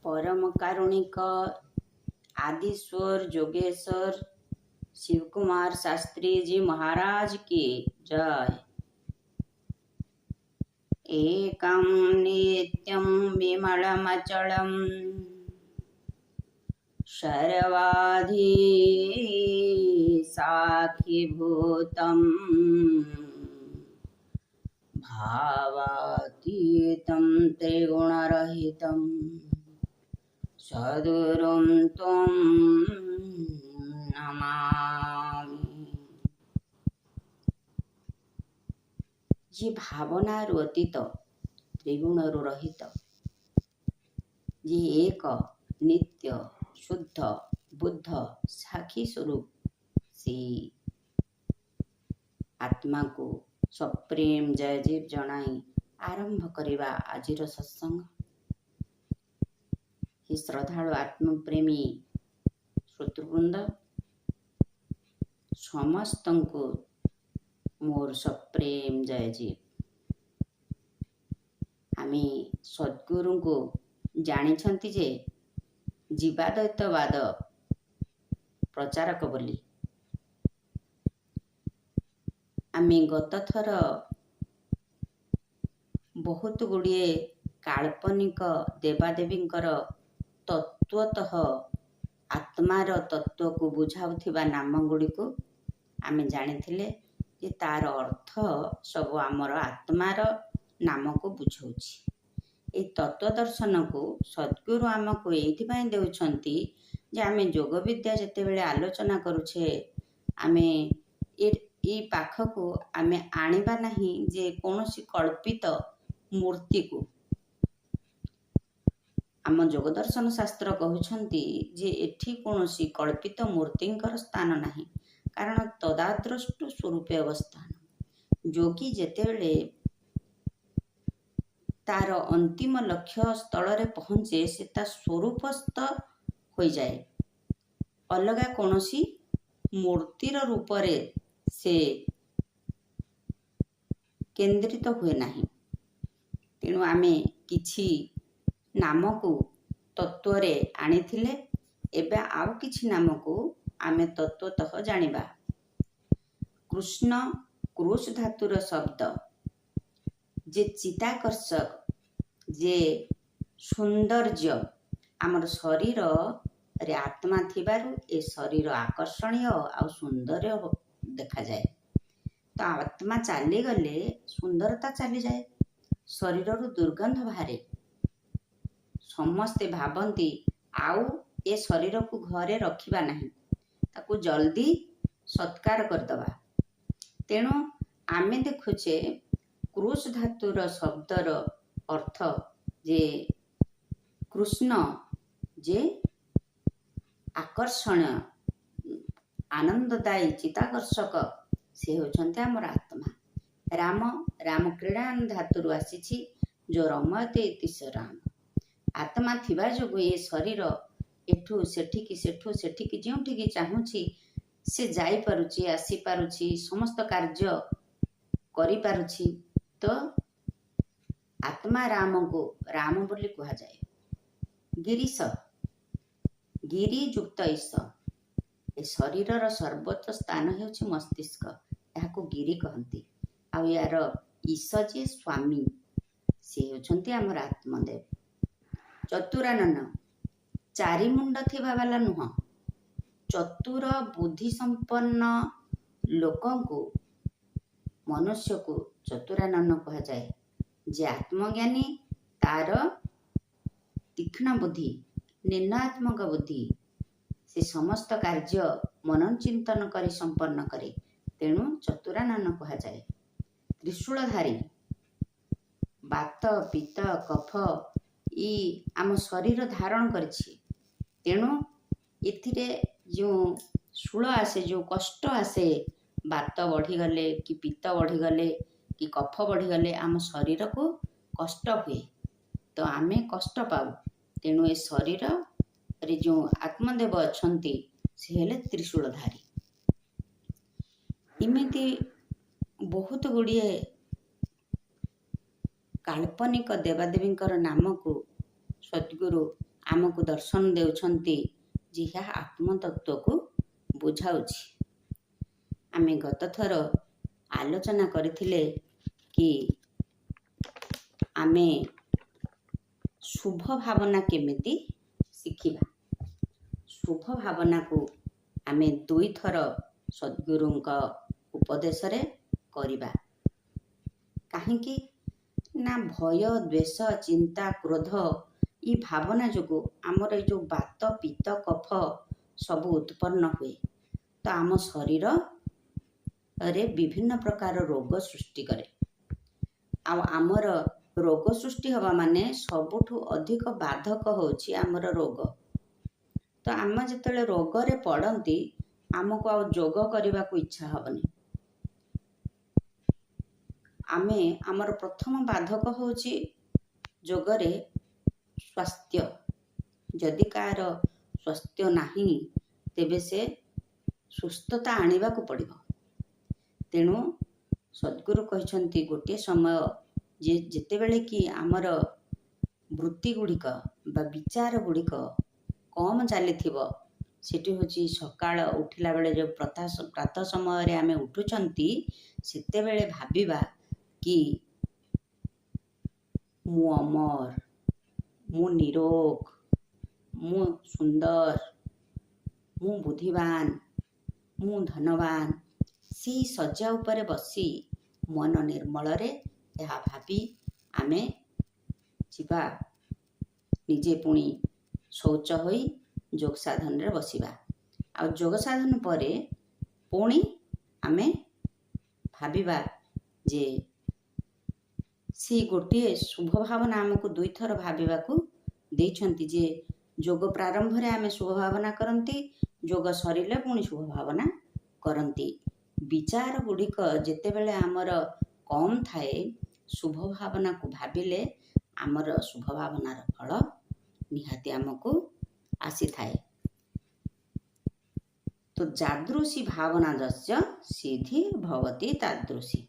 परम कारुणिक आदिश्वर जोगेश्वर शिव कुमार शास्त्री जी महाराज की जय। एकं नित्यं विमलमचलं सर्वाधि साक्षिभूतं भावातीतं त्रिगुणरहितं सद्गुरुं त्वं नमामि। जे भावनारू अतीत त्रिगुणरू रहित जे एक नित्य शुद्ध बुद्ध साक्षी स्वरूप से आत्मा को सप्रेम जयजीव जनाई आरंभ करिबा आजिर सत्संग। हे श्रद्धालु आत्मप्रेमी श्रोतृवृंद समस्त को मोर सप्रेम जयजीव। आमे सद्गुरु को जानी छंती जे जीवाद्वैतवाद प्रचारक बोली। आमे गत थर बहुत गुड़िए काल्पनिक देवादेवींकर तत्वतः आत्मार तत्व को बुझाउथिबा नाम गुड़ी को आमे जानिथिले जे तार अर्थ सब आमर आत्मार नाम को बुझाउछि। ए तत्व दर्शन को सद्गुरु आमको एइथिपाई देउछंती जे आमे योग विद्या जेते बेले आलोचना करूछे आमे ए पाखको आमे आनिबा नहीं जे कोनोसी कल्पित मूर्ति को। आम योग दर्शन शास्त्र कहउछंती जे एठी कोनोसी कल्पित मूर्तिंकर स्थान नहीं, कारण तदाद्रष्टु स्वरूपे अवस्थान। योगी जेते बेले तार अंतिम लक्ष्य स्थल रे पहुँचे से ता स्वरूपस्थ हो जाए, अलगा कोनोसी मूर्तिर रूप रे से केंद्रित हुए नहीं। तेणु आमे किछि नाम को तत्व रे आनिथिले, एबे आउ किछि नाम को आमे तत्वतः जानिबा। कृष्ण क्रूश धातुर शब्द जे चिताकर्षक जे सौंदर्य आमर शरीर रे आत्मा थिबारु ए शरीर आकर्षणीय आ सुंदर देखा जाए। तो आत्मा चली गले सुंदरता चली जाए, शरीर रु दुर्गंध बाहरे। समस्ते भावंती आउ ए शरीर को घरे रखिबा नहीं, ताकू जल्दी सत्कार करदबा। तेणु आमे देखुचे क्रूश धातुर शब्दर अर्थ जे कृष्ण जे आकर्षण आनंददायी चिताकर्षक से होचंते हमर आत्मा। राम राम क्रीड़ान धातुर आसीछि जो रमयते इति राम। आत्मा थिबा जोगु ए शरीर एठू सेठिकी जोंठिकी चाहूछि से जाई पारुछि, आसी पारुछि, समस्त कार्य करि पारुछि। तो आत्मा राम को राम बोली कहा जाए। गिरीश गिरी युक्त ईश ए शरीरर सर्वोच्च स्थान हेउछि मस्तिष्क, याको गिरी कहंती। आ यार ईश जे स्वामी से हेउछंती हमर आत्मदेव। चतुरानन चारि मुंड थिबा वाला नुह, चतुर बुद्धि संपन्न लोकों को मनुष्य को चतुरानन कहा जाए। जे आत्मज्ञानी तार तीक्ष्ण बुद्धि निर्णयात्मक बुद्धि से समस्त कार्य मनन चिंतन करी संपन्न करे, तेणु चतुरानन कहा जाए। त्रिशूलधारी बात पित्त कफ ई आम शरीर धारण करिछि, तेणु एथिरे जो शूल आसे जो कष्ट आसे बात बढ़ी गले कि पित्त बढ़ी गले कि कफ बढ़ी गले आम शरीर को कष्ट हुए, तो आमे कष्ट पाऊ। तेणु ए शरीर रे जो आत्मदेव अछंती से हेले त्रिशूलधारी। इमिति बहुत गुड़िए काल्पनिक देवादेवींकर नाम को सद्गुरु ଆମକୁ ଦର୍ଶନ ଦେଉଛନ୍ତି ଯେ ଏହା ଆତ୍ମତତ୍ତ୍ୱକୁ ବୁଝାଉଛି। ଆମେ ଗତଥର ଆଲୋଚନା କରିଥିଲେ କି ଆମେ ଶୁଭ ଭାବନା କେମିତି ଶିଖିବା। ଶୁଭ ଭାବନାକୁ ଆମେ 2 ଥର ସଦ୍ଗୁରୁଙ୍କ ଉପଦେଶରେ କରିବା। କାହିଁକି ନା ଭୟ, ଦ୍ୱେଷ, ଚିନ୍ତା, କ୍ରୋଧ ଏ ଭାବନା ଯୋଗୁଁ ଆମର ଏ ଯେଉଁ ବାତ, ପିତ୍ତ, କଫ ସବୁ ଉତ୍ପନ୍ନ ହୁଏ। ତ ଆମ ଶରୀରରେ ବିଭିନ୍ନ ପ୍ରକାର ରୋଗ ସୃଷ୍ଟି କରେ। ଆଉ ଆମର ରୋଗ ସୃଷ୍ଟି ହେବା ମାନେ ସବୁଠୁ ଅଧିକ ବାଧକ ହେଉଛି ଆମର ରୋଗ। ତ ଆମେ ଯେତେବେଳେ ରୋଗରେ ପଡ଼ନ୍ତି ଆମକୁ ଆଉ ଯୋଗ କରିବାକୁ ଇଚ୍ଛା ହେବନି। ଆମର ପ୍ରଥମ ବାଧକ ହେଉଛି ଯୋଗରେ ସ୍ୱାସ୍ଥ୍ୟ। ଯଦି କାହାର ସ୍ୱାସ୍ଥ୍ୟ ନାହିଁ ତେବେ ସେ ସୁସ୍ଥତା ଆଣିବାକୁ ପଡ଼ିବ। ତେଣୁ ସଦ୍ଗୁରୁ କହିଛନ୍ତି ଗୋଟିଏ ସମୟ ଯେତେବେଳେ କି ଆମର ବୃତ୍ତି ଗୁଡ଼ିକ ବା ବିଚାର ଗୁଡ଼ିକ କମ୍ ଚାଲିଥିବ, ସେଠି ହେଉଛି ସକାଳ ଉଠିଲା ବେଳେ ଯେଉଁ ପ୍ରାତଃ ସମୟରେ ଆମେ ଉଠୁଛନ୍ତି ସେତେବେଳେ ଭାବିବା କି ମୁଁ ଅମର, ମୁଁ ନିରୋଗ, ମୁଁ ସୁନ୍ଦର, ମୁଁ ବୁଦ୍ଧିମାନ, ମୁଁ ଧନବାନ। ସେହି ଶଯ୍ୟା ଉପରେ ବସି ମନ ନିର୍ମଳରେ ଏହା ଭାବି ଆମେ ଯିବା। ନିଜେ ପୁଣି ଶୌଚ ହୋଇ ଯୋଗ ସାଧନରେ ବସିବା। ଆଉ ଯୋଗ ସାଧନ ପରେ ପୁଣି ଆମେ ଭାବିବା ଯେ ସେ ଗୋଟିଏ ଶୁଭ ଭାବନା ଆମକୁ 2 ଥର ଭାବିବାକୁ ଦେଇଛନ୍ତି ଯେ ଯୋଗ ପ୍ରାରମ୍ଭରେ ଆମେ ଶୁଭ ଭାବନା କରନ୍ତି, ଯୋଗ ସରିଲେ ପୁଣି ଶୁଭ ଭାବନା କରନ୍ତି। ବିଚାର ଗୁଡ଼ିକ ଯେତେବେଳେ ଆମର କମ୍ ଥାଏ, ଶୁଭ ଭାବନାକୁ ଭାବିଲେ ଆମର ଶୁଭ ଭାବନାର ଫଳ ନିହାତି ଆମକୁ ଆସିଥାଏ। ତ ଯାଦୃଶୀ ଭାବନା ଯସ୍ୟ ସିଦ୍ଧି ଭବତି ତାଦୃଶୀ।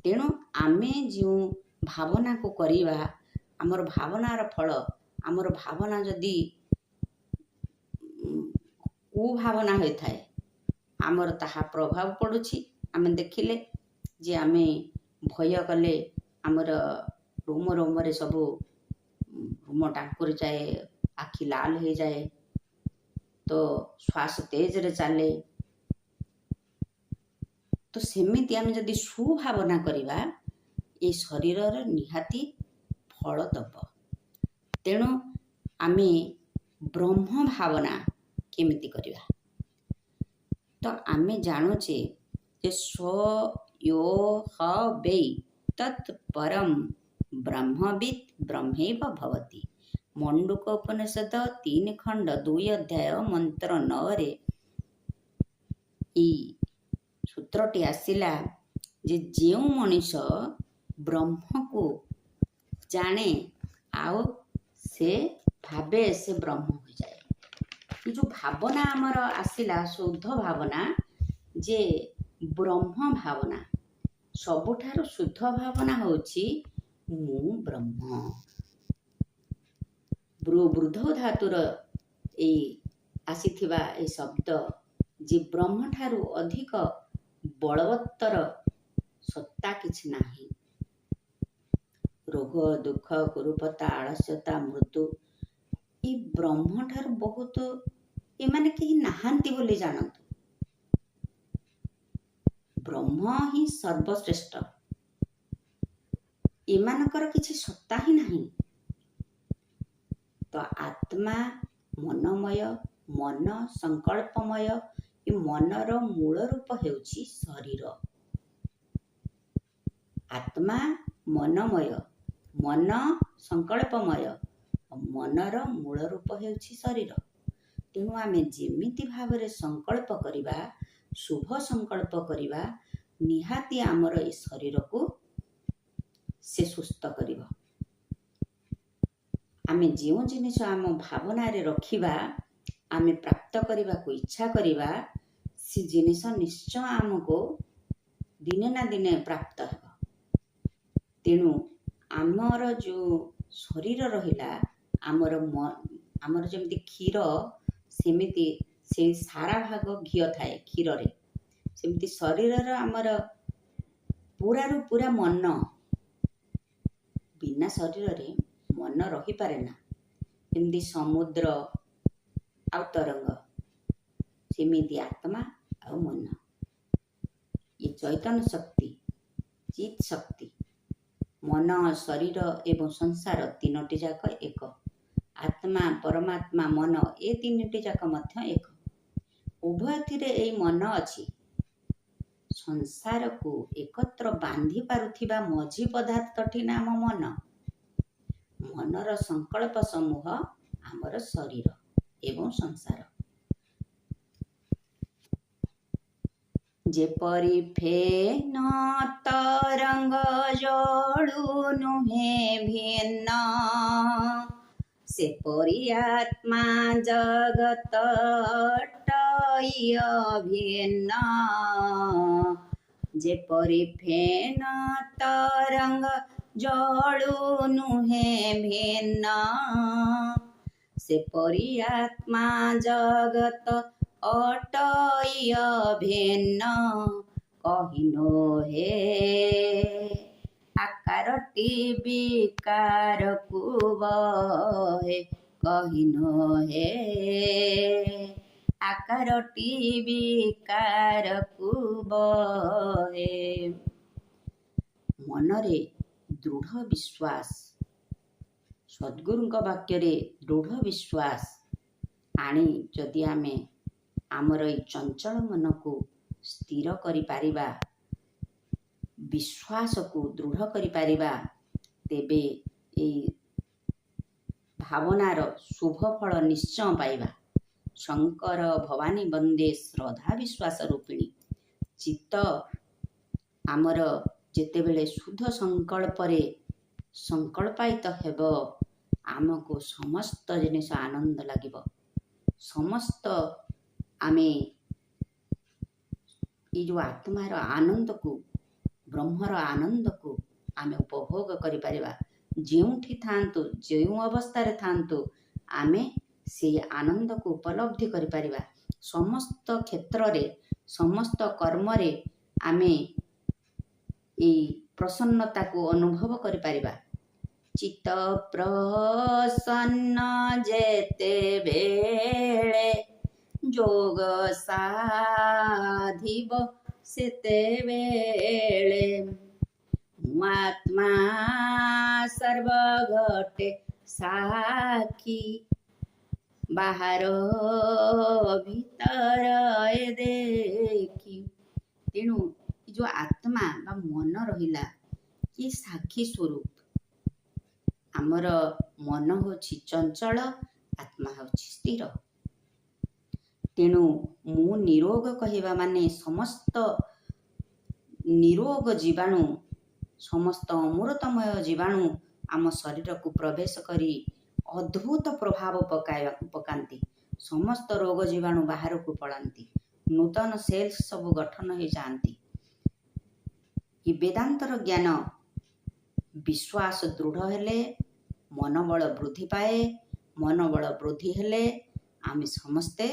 ତେଣୁ ଆମେ ଯେଉଁ ଭାବନାକୁ କରିବା, ଆମର ଭାବନାର ଫଳ, ଆମର ଭାବନା ଯଦି କୁଭାବନା ହୋଇଥାଏ ଆମର ତାହା ପ୍ରଭାବ ପଡ଼ୁଛି। ଆମେ ଦେଖିଲେ ଯେ ଆମେ ଭୟ କଲେ ଆମର ରୋମ ରୋମରେ ସବୁ ରୋମ ଟାଙ୍କୁରି ଯାଏ, ଆଖି ଲାଲ ହୋଇଯାଏ, ତ ଶ୍ୱାସ ତେଜରେ ଚାଲେ। ତ ସେମିତି ଆମେ ଯଦି ସୁଭାବନା କରିବା ଏ ଶରୀରର ନିହାତି ଫଳ ଦେବ। ତେଣୁ ଆମେ ବ୍ରହ୍ମ ଭାବନା କେମିତି କରିବା? ତ ଆମେ ଜାଣୁଛେ ଯେ ୟୋ ହ ବୈ ତତ୍ ପରମ୍ ବ୍ରହ୍ମବିତ୍ ବ୍ରହ୍ମୈବ ଭବତି। ମଣ୍ଡୁକ ଉପନିଷଦ 3 ଖଣ୍ଡ 2 ଅଧ୍ୟାୟ ମନ୍ତ୍ର 9ରେ ଏଇ ସୂତ୍ରଟି ଆସିଲା ଯେ ଯେଉଁ ମଣିଷ ବ୍ରହ୍ମକୁ ଜାଣେ ଆଉ ସେ ଭାବେ ସେ ବ୍ରହ୍ମ ହୋଇଯାଏ। ଏ ଯେଉଁ ଭାବନା ଆମର ଆସିଲା ଶୁଦ୍ଧ ଭାବନା, ଯେ ବ୍ରହ୍ମ ଭାବନା, ସବୁଠାରୁ ଶୁଦ୍ଧ ଭାବନା ହେଉଛି ମୁଁ ବ୍ରହ୍ମ। ବୃଦ୍ଧ ଧାତୁର ଏଇ ଆସିଥିବା ଏ ଶବ୍ଦ ଯେ ବ୍ରହ୍ମଠାରୁ ଅଧିକ ବଳବତ୍ତର ସତ୍ତା କିଛି ନାହିଁ। ରୋଗ, ଦୁଃଖ, କୁରୂପତା, ଆଳସ୍ୟତା, ମୃତ୍ୟୁ ଏ ବ୍ରହ୍ମଠାରୁ ବହୁତ ଏମାନେ କେହି ନାହାନ୍ତି ବୋଲି ଜାଣନ୍ତୁ। ବ୍ରହ୍ମ ହିଁ ସର୍ବଶ୍ରେଷ୍ଠ। ଏମାନଙ୍କର କିଛି ସତ୍ତା ହିଁ ନାହିଁ। ତ ଆତ୍ମା ମନମୟ, ମନ ସଂକଳ୍ପମୟ। ଏ ମନର ମୂଳ ରୂପ ହେଉଛି ଶରୀର। ଆତ୍ମା ମନମୟ, ମନ ସଂକଳ୍ପମୟ, ମନର ମୂଳ ରୂପ ହେଉଛି ଶରୀର। ତେଣୁ ଆମେ ଯେମିତି ଭାବରେ ସଂକଳ୍ପ କରିବା, ଶୁଭ ସଂକଳ୍ପ କରିବା, ନିହାତି ଆମର ଏ ଶରୀରକୁ ସେ ସୁସ୍ଥ କରିବ। ଆମେ ଯେଉଁ ଜିନିଷ ଆମ ଭାବନାରେ ରଖିବା, ଆମେ ପ୍ରାପ୍ତ କରିବାକୁ ଇଚ୍ଛା କରିବା, ସେ ଜିନିଷ ନିଶ୍ଚୟ ଆମକୁ ଦିନେ ନା ଦିନେ ପ୍ରାପ୍ତ ହେବ। ତେଣୁ ଆମର ଯେଉଁ ଶରୀର ରହିଲା, ଆମର ଯେମିତି କ୍ଷୀର ସେମିତି ସେଇ ସାରା ଭାଗ ଘିଅ ଥାଏ କ୍ଷୀରରେ, ସେମିତି ଶରୀରର ଆମର ପୁରାରୁ ପୁରା ମନ, ବିନା ଶରୀରରେ ମନ ରହିପାରେ ନା। ଯେମିତି ସମୁଦ୍ର ଆଉ ତରଙ୍ଗ, ସେମିତି ଆତ୍ମା ଆଉ ମନ, ଏ ଚୈତନ୍ୟ ଶକ୍ତି, ଚିତ୍ ଶକ୍ତି, ମନ, ଶରୀର ଏବଂ ସଂସାର ତିନୋଟି ଯାକ ଏକ। ଆତ୍ମା, ପରମାତ୍ମା, ମନ ଏ ତିନୋଟି ଯାକ ମଧ୍ୟ ଏକ। ଉଭୟଥିରେ ଏଇ ମନ ଅଛି। ସଂସାରକୁ ଏକତ୍ର ବାନ୍ଧି ପାରୁଥିବା ମଝି ପଦାର୍ଥଟି ନାମ ମନ। ମନର ସଂକଳ୍ପ ସମୂହ ଆମର ଶରୀର ଏବଂ ସଂସାର। ଯେପରି ଫେନ ତରଙ୍ଗ ଜଳୁ ନୁହେଁ ଭିନ୍ନ, ସେପରି ଆତ୍ମା ଜଗତ ଅଟଇ ଅଭିନ୍ନ। ଯେପରି ଫେନ ତରଙ୍ଗ ଜଳୁ ନୁହେଁ ଭିନ୍ନ, ସେପରି ଆତ୍ମା ଜଗତ ଅଟଇ ଅଭିନ୍ନ। କହିନୋ ହେ ଆକାରଟି ବିକାରକୁ ବହେ, କହିନୋ ହେ ଆକାରଟି ବିକାରକୁ ବହେ। ମନରେ ଦୃଢ଼ ବିଶ୍ୱାସ, ସଦ୍ଗୁରୁଙ୍କ ବାକ୍ୟରେ ଦୃଢ଼ ବିଶ୍ୱାସ ଆଣି ଯଦି ଆମେ ଆମର ଏଇ ଚଞ୍ଚଳ ମନକୁ ସ୍ଥିର କରିପାରିବା, ବିଶ୍ୱାସକୁ ଦୃଢ଼ କରିପାରିବା, ତେବେ ଏଇ ଭାବନାର ଶୁଭ ଫଳ ନିଶ୍ଚୟ ପାଇବା। ଶଙ୍କର ଭବାନୀ ବନ୍ଦେ ଶ୍ରଦ୍ଧା ବିଶ୍ୱାସ ରୂପିଣୀ। ଚିତ୍ତ ଆମର ଯେତେବେଳେ ଶୁଦ୍ଧ ସଂକଳ୍ପରେ ସଂକଳ୍ପାୟିତ ହେବ, ଆମକୁ ସମସ୍ତ ଜିନିଷ ଆନନ୍ଦ ଲାଗିବ। ସମସ୍ତ ଆମେ ଏଇ ଯେଉଁ ଆତ୍ମାର ଆନନ୍ଦକୁ, ବ୍ରହ୍ମର ଆନନ୍ଦକୁ ଆମେ ଉପଭୋଗ କରିପାରିବା। ଯେଉଁଠି ଥାଆନ୍ତୁ, ଯେଉଁ ଅବସ୍ଥାରେ ଥାଆନ୍ତୁ, ଆମେ ସେଇ ଆନନ୍ଦକୁ ଉପଲବ୍ଧି କରିପାରିବା। ସମସ୍ତ କ୍ଷେତ୍ରରେ, ସମସ୍ତ କର୍ମରେ ଆମେ ଏଇ ପ୍ରସନ୍ନତାକୁ ଅନୁଭବ କରିପାରିବା। ଚିତ୍ତ ପ୍ରସନ୍ନ ଯେତେବେଳେ ଯୋଗ ସାଧିବ ସେତେବେଳେ, ମୁଁ ଆତ୍ମା ସର୍ବଘଟେ ସାକ୍ଷୀ, ବାହାର ଭିତର ଏ ଦେଖି। ତେଣୁ ଏ ଯେଉଁ ଆତ୍ମା ବା ମନ ରହିଲା, କି ସାକ୍ଷୀ ସ୍ୱରୂପ। ଆମର ମନ ହେଉଛି ଚଞ୍ଚଳ, ଆତ୍ମା ହେଉଛି ସ୍ଥିର। ତେଣୁ ମୁଁ ନିରୋଗ କହିବା ମାନେ ସମସ୍ତ ନିରୋଗ ଜୀବାଣୁ, ସମସ୍ତ ଅମୃତମୟ ଜୀବାଣୁ ଆମ ଶରୀରକୁ ପ୍ରବେଶ କରି ଅଦ୍ଭୁତ ପ୍ରଭାବ ପକାନ୍ତି। ସମସ୍ତ ରୋଗ ଜୀବାଣୁ ବାହାରକୁ ପଳାନ୍ତି, ନୂତନ ସେଲ୍ସ ସବୁ ଗଠନ ହୋଇଯାଆନ୍ତି। ଏ ବେଦାନ୍ତର ଜ୍ଞାନ ବିଶ୍ୱାସ ଦୃଢ଼ ହେଲେ ମନୋବଳ ବୃଦ୍ଧି ପାଏ। ମନୋବଳ ବୃଦ୍ଧି ହେଲେ ଆମେ ସମସ୍ତେ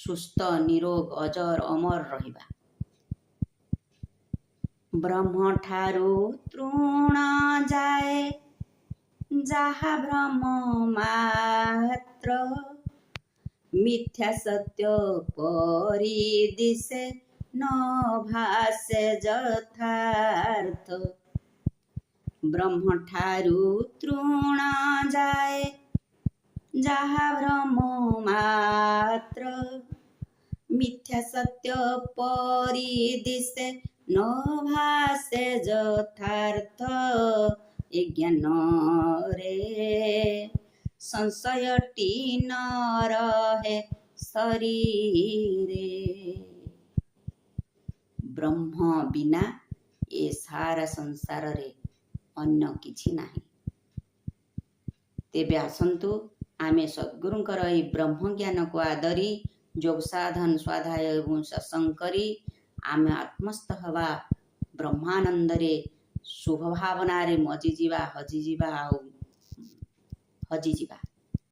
ସୁସ୍ଥ, ନିରୋଗ, ଅଜର ଅମର ରହିବା। ବ୍ରହ୍ମଠାରୁ ତୃଣ ଯାଏ ଯାହା ଭ୍ରମ ମାତ୍ର, ମିଥ୍ୟା ସତ୍ୟ ପରି ଦିଶେ ନ ଭାସେ ଯଥାର୍ଥ। ବ୍ରହ୍ମଠାରୁ ତୃଣ ଯାଏ ଯାହା ଭ୍ରମ ମାତ୍ର, ମିଥ୍ୟା ସତ୍ୟ ପରି ଦିଶେ ନ ଭାସେ ଯଥାର୍ଥ। ଏ ଜ୍ଞାନରେ ସଂଶୟଟି ନ ରହେ ଶରୀରେ। ବ୍ରହ୍ମ ବିନା ଏ ସାରା ସଂସାରରେ ଅନ୍ୟ କିଛି ନାହିଁ। ତେବେ ଆସନ୍ତୁ ଆମେ ସଦ୍ଗୁରୁଙ୍କର ଏହି ବ୍ରହ୍ମଜ୍ଞାନକୁ ଆଦରି ଯୋଗ ସାଧନ, ସ୍ୱାଧ୍ୟାୟ ଏବଂ ସତ୍ସଙ୍ଗ କରି ଆମେ ଆତ୍ମସ୍ଥ ହେବା। ବ୍ରହ୍ମାନନ୍ଦରେ, ଶୁଭ ଭାବନାରେ ମଜିଯିବା, ହଜିଯିବା ଆଉ ହଜିଯିବା।